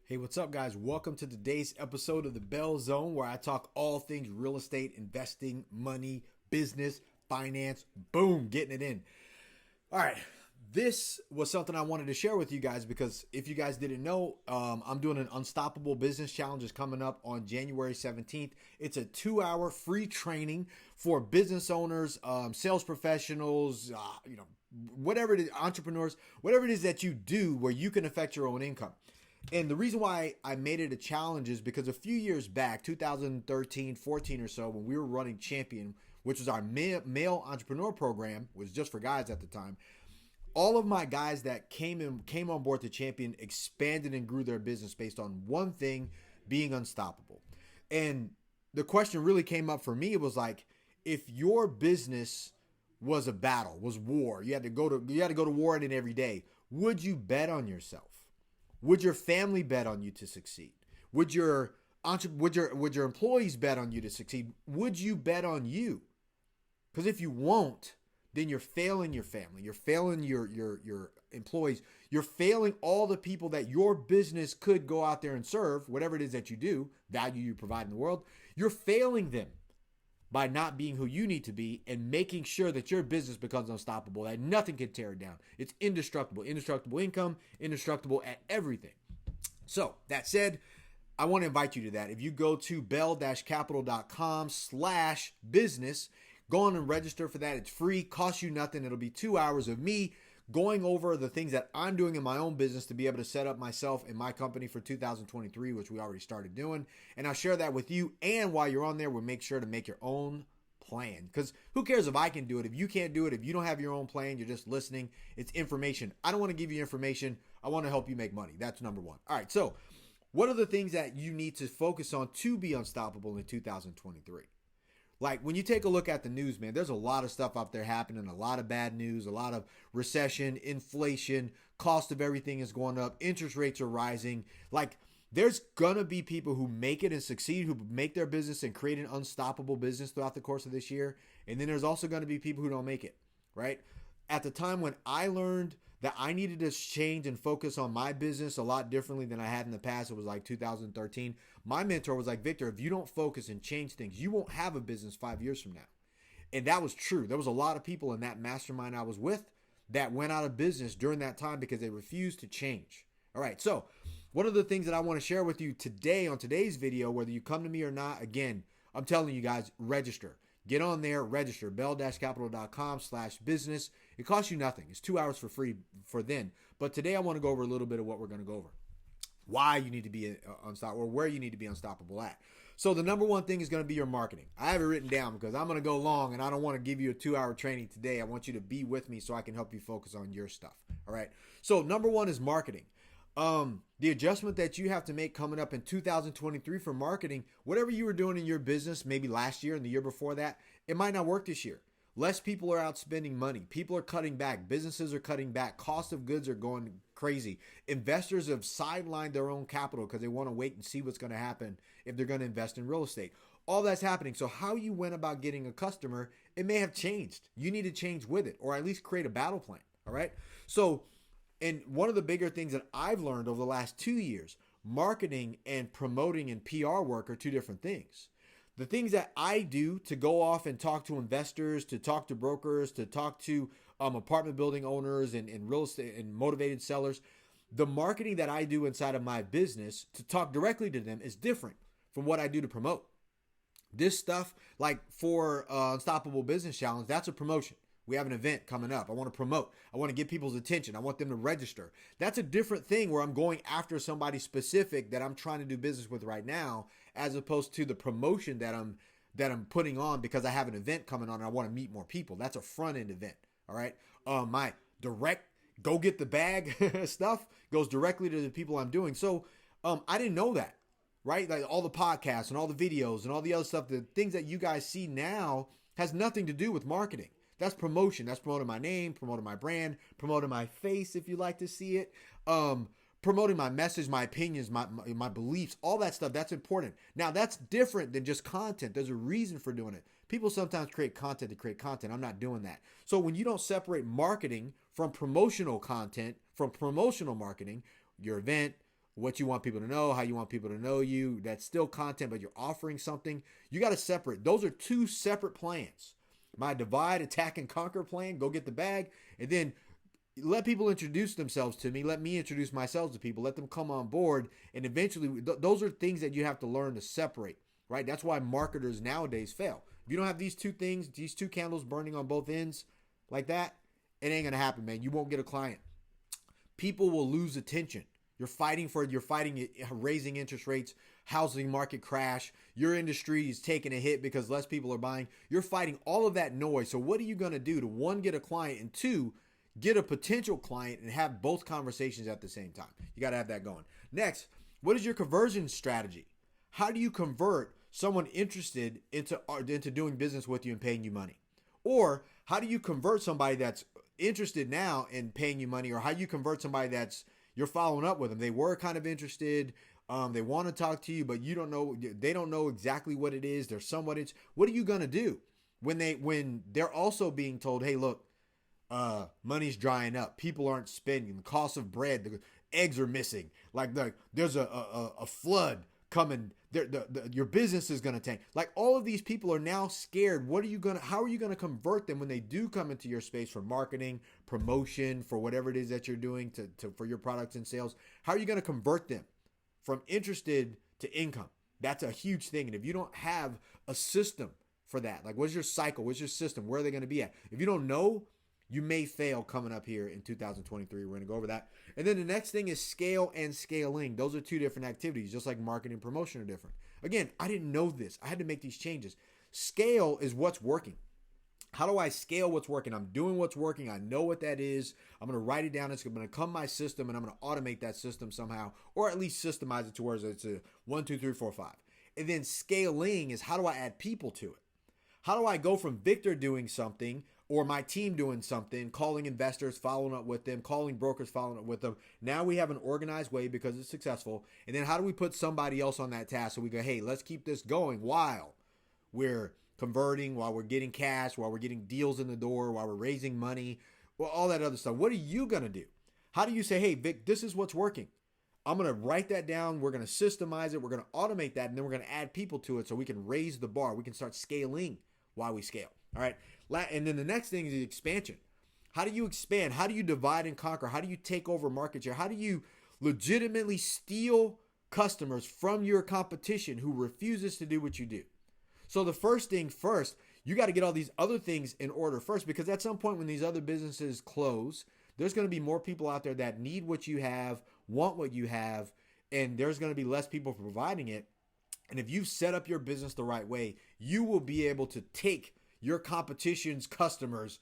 Hey, what's up, guys? Welcome to today's episode of the Bell Zone, where I talk all things real estate, investing, money, business, finance. Boom, getting it in. All right, this was something I wanted to share with you guys because if you guys didn't know, I'm doing an Unstoppable Business Challenge is coming up on January 17th. It's a 2-hour free training for business owners, sales professionals, whatever it is, entrepreneurs, whatever it is that you do where you can affect your own income. And the reason why I made it a challenge is because a few years back, 2013, 14 or so, when we were running Champion, which was our male entrepreneur program, was just for guys at the time, all of my guys that came on board to Champion expanded and grew their business based on one thing, being unstoppable. And the question really came up for me. It was like, if your business was a battle, was war, you had to go to war in it every day, would you bet on yourself? Would your family bet on you to succeed? Would your employees bet on you to succeed? Would you bet on you? Because if you won't, then you're failing your family. You're failing your employees. You're failing all the people that your business could go out there and serve, whatever it is that you do, value you provide in the world. You're failing them by not being who you need to be and making sure that your business becomes unstoppable, that nothing can tear it down. It's indestructible income, indestructible at everything. So that said, I want to invite you to that. If you go to bell-capital.com/business, go on and register for that. It's free, costs you nothing. It'll be 2 hours of me going over the things that I'm doing in my own business to be able to set up myself and my company for 2023, which we already started doing. And I'll share that with you. And while you're on there, we'll make sure to make your own plan. Because who cares if I can do it? If you can't do it, if you don't have your own plan, you're just listening. It's information. I don't want to give you information. I want to help you make money. That's number one. All right. So what are the things that you need to focus on to be unstoppable in 2023? Like when you take a look at the news, man, there's a lot of stuff out there happening, a lot of bad news, a lot of recession, inflation, cost of everything is going up, interest rates are rising. Like there's gonna be people who make it and succeed, who make their business and create an unstoppable business throughout the course of this year. And then there's also gonna be people who don't make it, right? At the time when I learned that I needed to change and focus on my business a lot differently than I had in the past, it was like 2013. My mentor was like, Victor, if you don't focus and change things, you won't have a business 5 years from now. And that was true. There was a lot of people in that mastermind I was with that went out of business during that time because they refused to change. All right. So one of the things that I want to share with you today on today's video, whether you come to me or not, again, I'm telling you guys, register. Get on there, register, bell-capital.com/business. It costs you nothing. It's 2 hours for free for then. But today I want to go over a little bit of what we're going to go over. Why you need to be unstoppable, or where you need to be unstoppable at. So the number one thing is going to be your marketing. I have it written down because I'm going to go long and I don't want to give you a 2-hour training today. I want you to be with me so I can help you focus on your stuff. All right. So number one is marketing. The adjustment that you have to make coming up in 2023 for marketing, whatever you were doing in your business, maybe last year and the year before that, it might not work this year. Less people are out spending money. People are cutting back. Businesses are cutting back. Cost of goods are going crazy. Investors have sidelined their own capital because they want to wait and see what's going to happen if they're going to invest in real estate. All that's happening. So how you went about getting a customer, it may have changed. You need to change with it, or at least create a battle plan. All right. So, and one of the bigger things that I've learned over the last 2 years, marketing and promoting and PR work are two different things. The things that I do to go off and talk to investors, to talk to brokers, to talk to apartment building owners and real estate and motivated sellers, the marketing that I do inside of my business to talk directly to them is different from what I do to promote. This stuff, like for Unstoppable Business Challenge, that's a promotion. We have an event coming up. I want to promote. I want to get people's attention. I want them to register. That's a different thing where I'm going after somebody specific that I'm trying to do business with right now, as opposed to the promotion that I'm putting on because I have an event coming on and I want to meet more people. That's a front end event. All right. My direct go get the bag stuff goes directly to the people I'm doing. So I didn't know that, right? Like all the podcasts and all the videos and all the other stuff, the things that you guys see now has nothing to do with marketing. That's promotion. That's promoting my name, promoting my brand, promoting my face if you like to see it, promoting my message, my opinions, my beliefs, all that stuff. That's important. Now, that's different than just content. There's a reason for doing it. People sometimes create content to create content. I'm not doing that. So when you don't separate marketing from promotional content, from promotional marketing, your event, what you want people to know, how you want people to know you. That's still content, but you're offering something. You got to separate. Those are two separate plans. My divide, attack, and conquer plan, go get the bag, and then let people introduce themselves to me. Let me introduce myself to people. Let them come on board. And eventually, those are things that you have to learn to separate, right? That's why marketers nowadays fail. If you don't have these two things, these two candles burning on both ends like that, it ain't going to happen, man. You won't get a client. People will lose attention. You're fighting raising interest rates, housing market crash. Your industry is taking a hit because less people are buying. You're fighting all of that noise. So what are you going to do to, one, get a client, and two, get a potential client and have both conversations at the same time? You got to have that going. Next, what is your conversion strategy? How do you convert someone interested into doing business with you and paying you money? Or how do you convert somebody that's interested now in paying you money? Or how you convert somebody that's you're following up with them? They were kind of interested. They want to talk to you, but you don't know. They don't know exactly what it is. They're somewhat. What are you gonna do when they're also being told, "Hey, look, money's drying up. People aren't spending. The cost of bread, the eggs are missing. Like there's a flood coming. Your business is gonna tank." Like all of these people are now scared. How are you gonna convert them when they do come into your space for marketing, promotion, for whatever it is that you're doing for your products and sales? How are you gonna convert them from interested to income? That's a huge thing. And if you don't have a system for that, like what's your cycle? What's your system? Where are they gonna be at? If you don't know, you may fail coming up here in 2023. We're going to go over that. And then the next thing is scale and scaling. Those are two different activities, just like marketing and promotion are different. Again, I didn't know this. I had to make these changes. Scale is what's working. How do I scale what's working? I'm doing what's working. I know what that is. I'm going to write it down. It's going to become my system, and I'm going to automate that system somehow, or at least systemize it to where it's a 1, 2, 3, 4, 5. And then scaling is, how do I add people to it? How do I go from Victor doing something or my team doing something, calling investors, following up with them, calling brokers, following up with them? Now we have an organized way because it's successful. And then how do we put somebody else on that task so we go, hey, let's keep this going while we're converting, while we're getting cash, while we're getting deals in the door, while we're raising money, well, all that other stuff. What are you going to do? How do you say, hey, Vic, this is what's working? I'm going to write that down. We're going to systemize it. We're going to automate that. And then we're going to add people to it so we can raise the bar. We can start scaling while we scale. All right. And then the next thing is the expansion. How do you expand? How do you divide and conquer? How do you take over market share? How do you legitimately steal customers from your competition who refuses to do what you do? So the first thing first, you got to get all these other things in order first, because at some point when these other businesses close, there's going to be more people out there that need what you have, want what you have, and there's going to be less people providing it. And if you've set up your business the right way, you will be able to take your competition's customers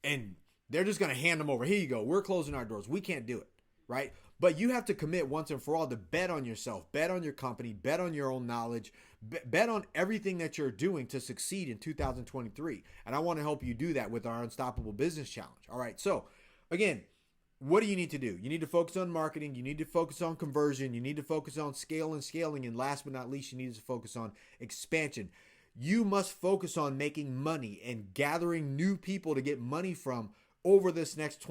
and they're just going to hand them over. Here you go. We're closing our doors. We can't do it, right? But you have to commit once and for all to bet on yourself, bet on your company, bet on your own knowledge, bet on everything that you're doing to succeed in 2023. And I want to help you do that with our Unstoppable Business Challenge. All right. So again, what do you need to do? You need to focus on marketing. You need to focus on conversion. You need to focus on scale and scaling. And last but not least, you need to focus on expansion. You must focus on making money and gathering new people to get money from over this next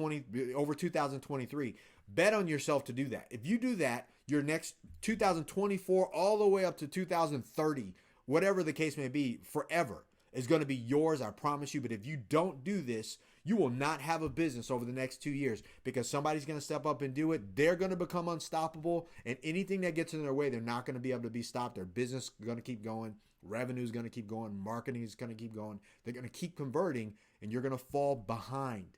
over 2023. Bet on yourself to do that. If you do that, your next 2024 all the way up to 2030, whatever the case may be, forever is going to be yours, I promise you. But if you don't do this, you will not have a business over the next 2 years, because somebody's going to step up and do it. They're going to become unstoppable, and anything that gets in their way, they're not going to be able to be stopped. Their business is going to keep going. Revenue is going to keep going. Marketing is going to keep going. They're going to keep converting, and you're going to fall behind.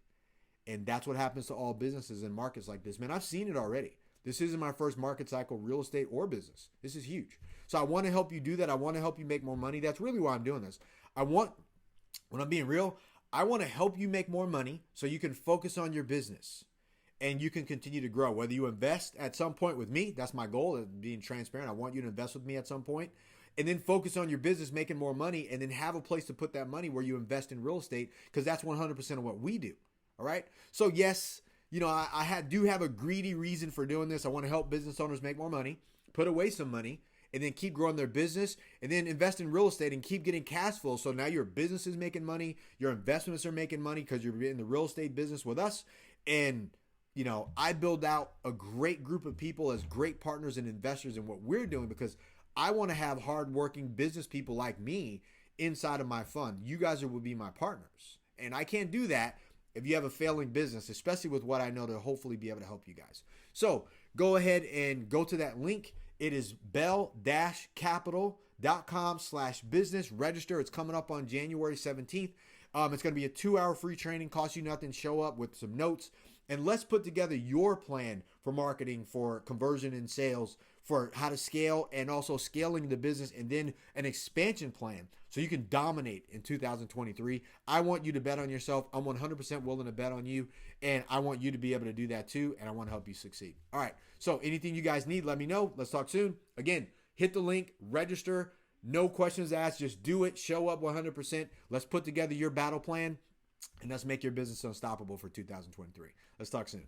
And that's what happens to all businesses in markets like this. Man, I've seen it already. This isn't my first market cycle, real estate or business. This is huge. So I want to help you do that. I want to help you make more money. That's really why I'm doing this. When I'm being real, I want to help you make more money so you can focus on your business and you can continue to grow. Whether you invest at some point with me, that's my goal of being transparent. I want you to invest with me at some point, and then focus on your business, making more money, and then have a place to put that money where you invest in real estate, because that's 100% of what we do. All right. So yes, I do have a greedy reason for doing this. I want to help business owners make more money, put away some money, and then keep growing their business, and then invest in real estate and keep getting cash flow. So now your business is making money, your investments are making money because you're in the real estate business with us, and I build out a great group of people as great partners and investors in what we're doing because I want to have hardworking business people like me inside of my fund. You guys will be my partners. And I can't do that if you have a failing business, especially with what I know to hopefully be able to help you guys. So go ahead and go to that link. It is bell-capital.com/business. Register. It's coming up on January 17th. It's going to be a 2-hour free training, cost you nothing. Show up with some notes, and let's put together your plan for marketing, for conversion and sales, for how to scale, and also scaling the business, and then an expansion plan so you can dominate in 2023. I want you to bet on yourself. I'm 100% willing to bet on you, and I want you to be able to do that too, and I want to help you succeed. All right, so anything you guys need, let me know. Let's talk soon. Again, hit the link, register. No questions asked. Just do it. Show up 100%. Let's put together your battle plan, and let's make your business unstoppable for 2023. Let's talk soon.